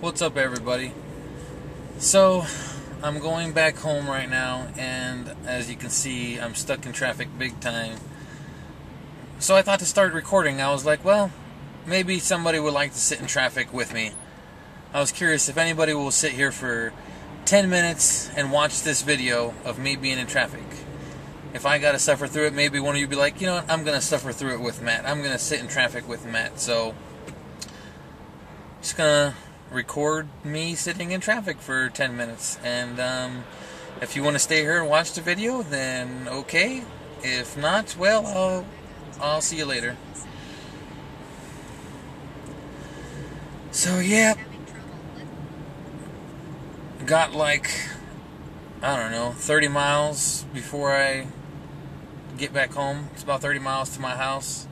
What's up, everybody? So, I'm going back home right now, and as you can see, I'm stuck in traffic big time. So I thought to start recording. I was like, well, maybe somebody would like to sit in traffic with me. I was curious if anybody will sit here for 10 minutes and watch this video of me being in traffic. If I gotta suffer through it, maybe one of you be like, you know what, I'm gonna suffer through it with Matt. I'm gonna sit in traffic with Matt. So, just gonna record me sitting in traffic for 10 minutes. And if you want to stay here and watch the video, then okay. If not, well, I'll see you later. So yeah, got like, I don't know, 30 miles before I get back home. It's about 30 miles to my house.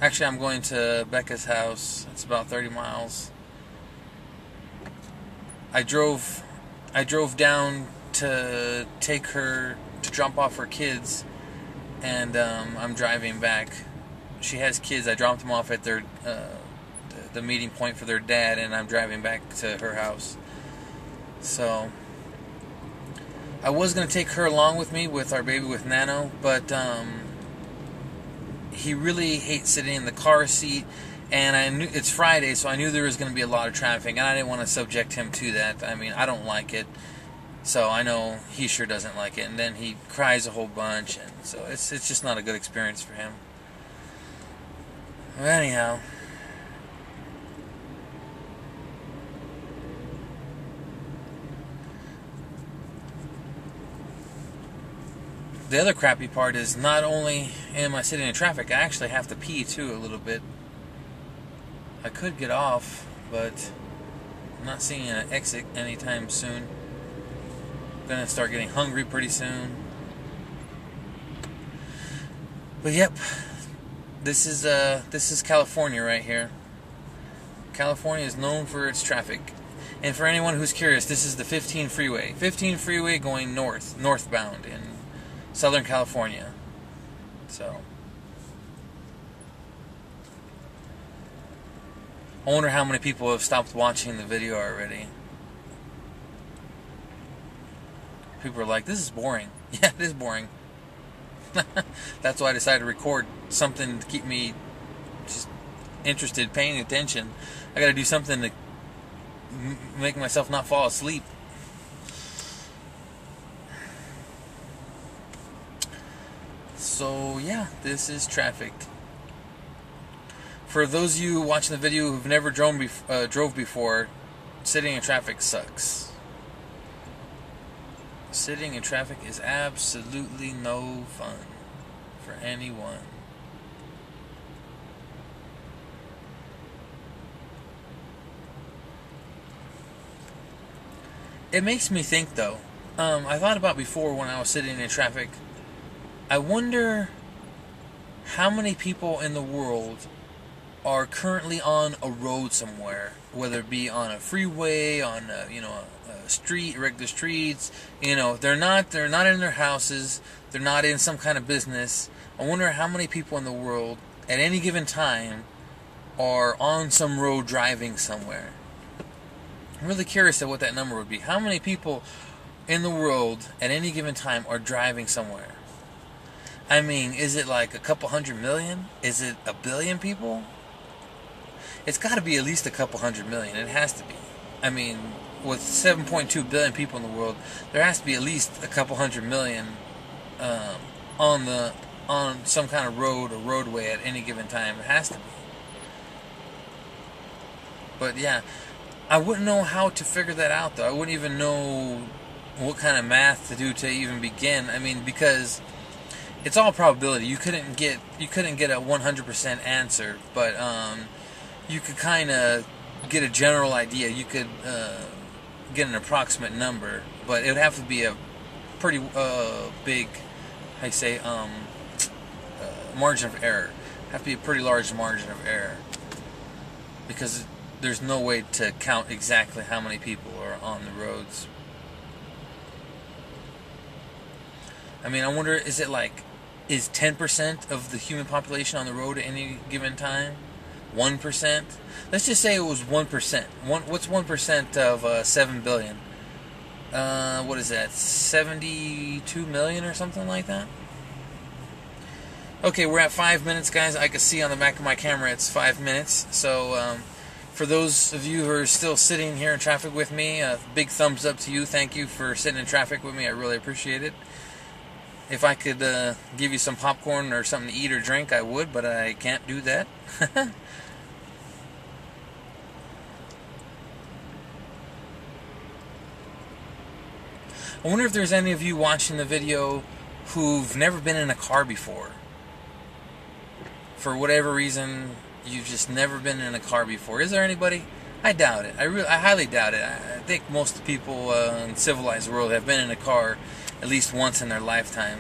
Actually, I'm going to Becca's house. It's about 30 miles. I drove down to take her to drop off her kids, and I'm driving back. She has kids. I dropped them off at their the meeting point for their dad, and I'm driving back to her house. So I was gonna take her along with me with our baby, with Nano, but he really hates sitting in the car seat. And I knew it's Friday, so I knew there was going to be a lot of traffic, and I didn't want to subject him to that. I mean, I don't like it, so I know he sure doesn't like it. And then he cries a whole bunch, and so it's just not a good experience for him. Well, anyhow, the other crappy part is not only am I sitting in traffic, I actually have to pee too a little bit. I could get off, but I'm not seeing an exit anytime soon. I'm gonna start getting hungry pretty soon. But yep, this is California right here. California is known for its traffic. And for anyone who's curious, this is the 15 freeway. 15 freeway going northbound in Southern California. So I wonder how many people have stopped watching the video already. People are like, this is boring. Yeah, it is boring. That's why I decided to record something to keep me just interested, paying attention. I gotta do something to make myself not fall asleep. So yeah, this is traffic. For those of you watching the video who've never drove before, sitting in traffic sucks. Sitting in traffic is absolutely no fun for anyone. It makes me think, though. I thought about before when I was sitting in traffic. I wonder how many people in the world are currently on a road somewhere, whether it be on a freeway, on a street, regular streets. They're not in their houses. They're not in some kind of business. I wonder how many people in the world at any given time are on some road driving somewhere. I'm really curious at what that number would be. How many people in the world at any given time are driving somewhere? I mean, is it like a couple 100 million? Is it a billion people? It's got to be at least a couple 100 million. It has to be. I mean, with 7.2 billion people in the world, there has to be at least a couple 100 million on some kind of road or roadway at any given time. It has to be. But yeah, I wouldn't know how to figure that out, though. I wouldn't even know what kind of math to do to even begin. I mean, because it's all probability. You couldn't get a 100% answer, but you could kind of get a general idea. You could get an approximate number, but it would have to be a pretty big, margin of error. Have to be a pretty large margin of error, because there's no way to count exactly how many people are on the roads. I mean, I wonder, is 10% of the human population on the road at any given time? 1%. Let's just say it was 1%. What's 1% of 7 billion? What is that? 72 million or something like that? Okay, we're at 5 minutes, guys. I can see on the back of my camera it's 5 minutes. So, for those of you who are still sitting here in traffic with me, big thumbs up to you. Thank you for sitting in traffic with me. I really appreciate it. If I could give you some popcorn or something to eat or drink, I would, but I can't do that. I wonder if there's any of you watching the video who've never been in a car before. For whatever reason, you've just never been in a car before. Is there anybody? I doubt it. I highly doubt it. I think most of the people in the civilized world have been in a car at least once in their lifetime.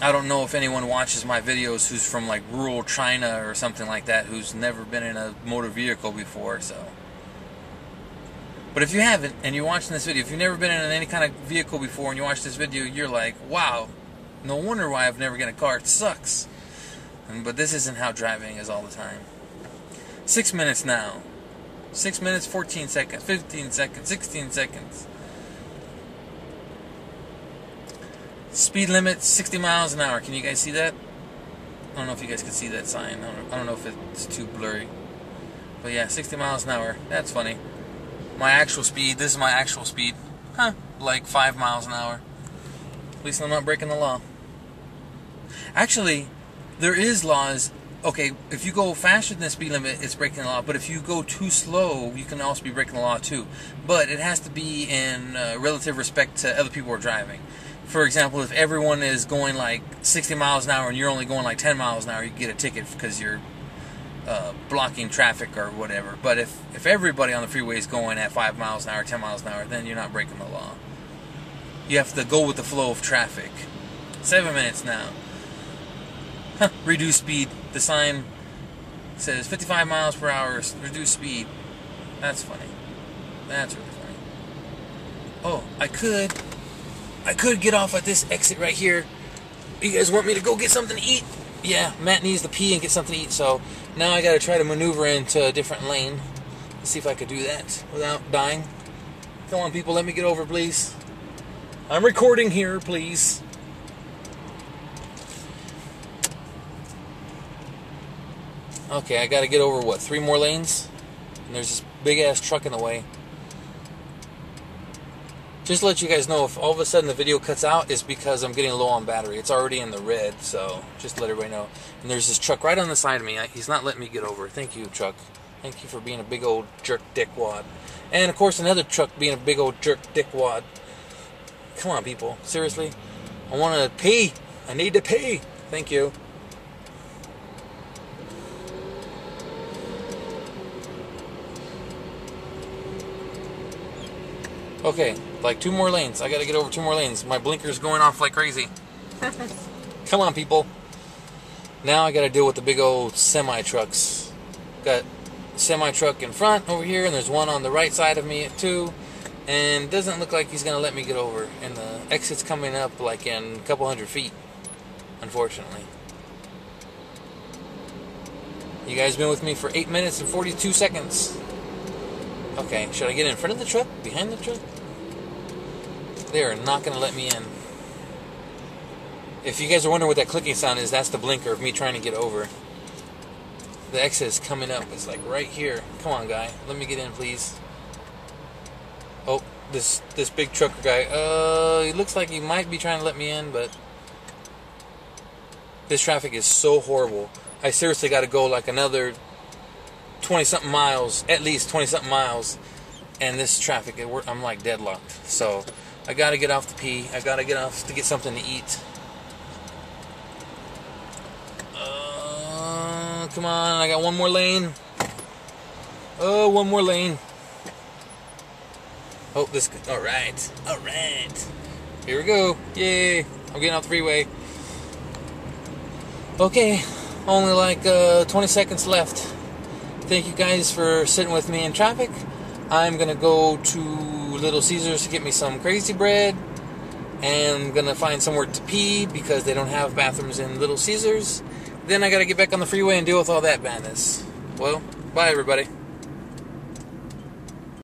I don't know if anyone watches my videos who's from like rural China or something like that, who's never been in a motor vehicle before, so. But if you haven't, and you're watching this video, if you've never been in any kind of vehicle before and you watch this video, you're like, wow, no wonder why I've never gotten a car. It sucks. But this isn't how driving is all the time. 6 minutes now. 6 minutes, 14 seconds, 15 seconds, 16 seconds. Speed limit, 60 miles an hour. Can you guys see that? I don't know if you guys can see that sign. I don't know if it's too blurry. But yeah, 60 miles an hour. That's funny. My actual speed, this is my actual speed. Like 5 miles an hour. At least I'm not breaking the law. Actually, there is laws. Okay, if you go faster than the speed limit, it's breaking the law. But if you go too slow, you can also be breaking the law too. But it has to be in relative respect to other people who are driving. For example, if everyone is going like 60 miles an hour and you're only going like 10 miles an hour, you get a ticket because you're blocking traffic or whatever. But if everybody on the freeway is going at 5 miles an hour, 10 miles an hour, then you're not breaking the law. You have to go with the flow of traffic. 7 minutes now. Reduce speed. The sign says 55 miles per hour, reduce speed. That's funny. That's really funny. Oh, I could get off at this exit right here. You guys want me to go get something to eat? Yeah, Matt needs to pee and get something to eat, so now I gotta try to maneuver into a different lane. Let's see if I could do that without dying. Come on, people, let me get over, please. I'm recording here, please. Okay, I gotta get over, what, 3 more lanes? And there's this big-ass truck in the way. Just to let you guys know, if all of a sudden the video cuts out, it's because I'm getting low on battery. It's already in the red, so just to let everybody know. And there's this truck right on the side of me. He's not letting me get over. Thank you, truck. Thank you for being a big old jerk dickwad. And, of course, another truck being a big old jerk dickwad. Come on, people. Seriously? I want to pee. I need to pee. Thank you. Okay, like 2 more lanes. I gotta get over 2 more lanes. My blinker's going off like crazy. Come on, people. Now I gotta deal with the big old semi-trucks. Got a semi-truck in front over here, and there's one on the right side of me too. And it doesn't look like he's gonna let me get over. And the exit's coming up like in a couple hundred feet, unfortunately. You guys been with me for 8 minutes and 42 seconds. Okay, should I get in front of the truck? Behind the truck? They are not going to let me in. If you guys are wondering what that clicking sound is, that's the blinker of me trying to get over. The exit is coming up. It's like right here. Come on, guy. Let me get in, please. Oh, this big trucker guy. He looks like he might be trying to let me in, but this traffic is so horrible. I seriously got to go like another 20-something miles, at least 20-something miles, and this traffic, I'm like deadlocked. So I gotta get off to pee. I gotta get off to get something to eat. Come on, I got 1 more lane. Oh, 1 more lane. Oh, alright. Here we go. Yay, I'm getting off the freeway. Okay, only like 20 seconds left. Thank you guys for sitting with me in traffic. I'm going to go to Little Caesars to get me some crazy bread. And I'm going to find somewhere to pee because they don't have bathrooms in Little Caesars. Then I got to get back on the freeway and deal with all that madness. Well, bye everybody.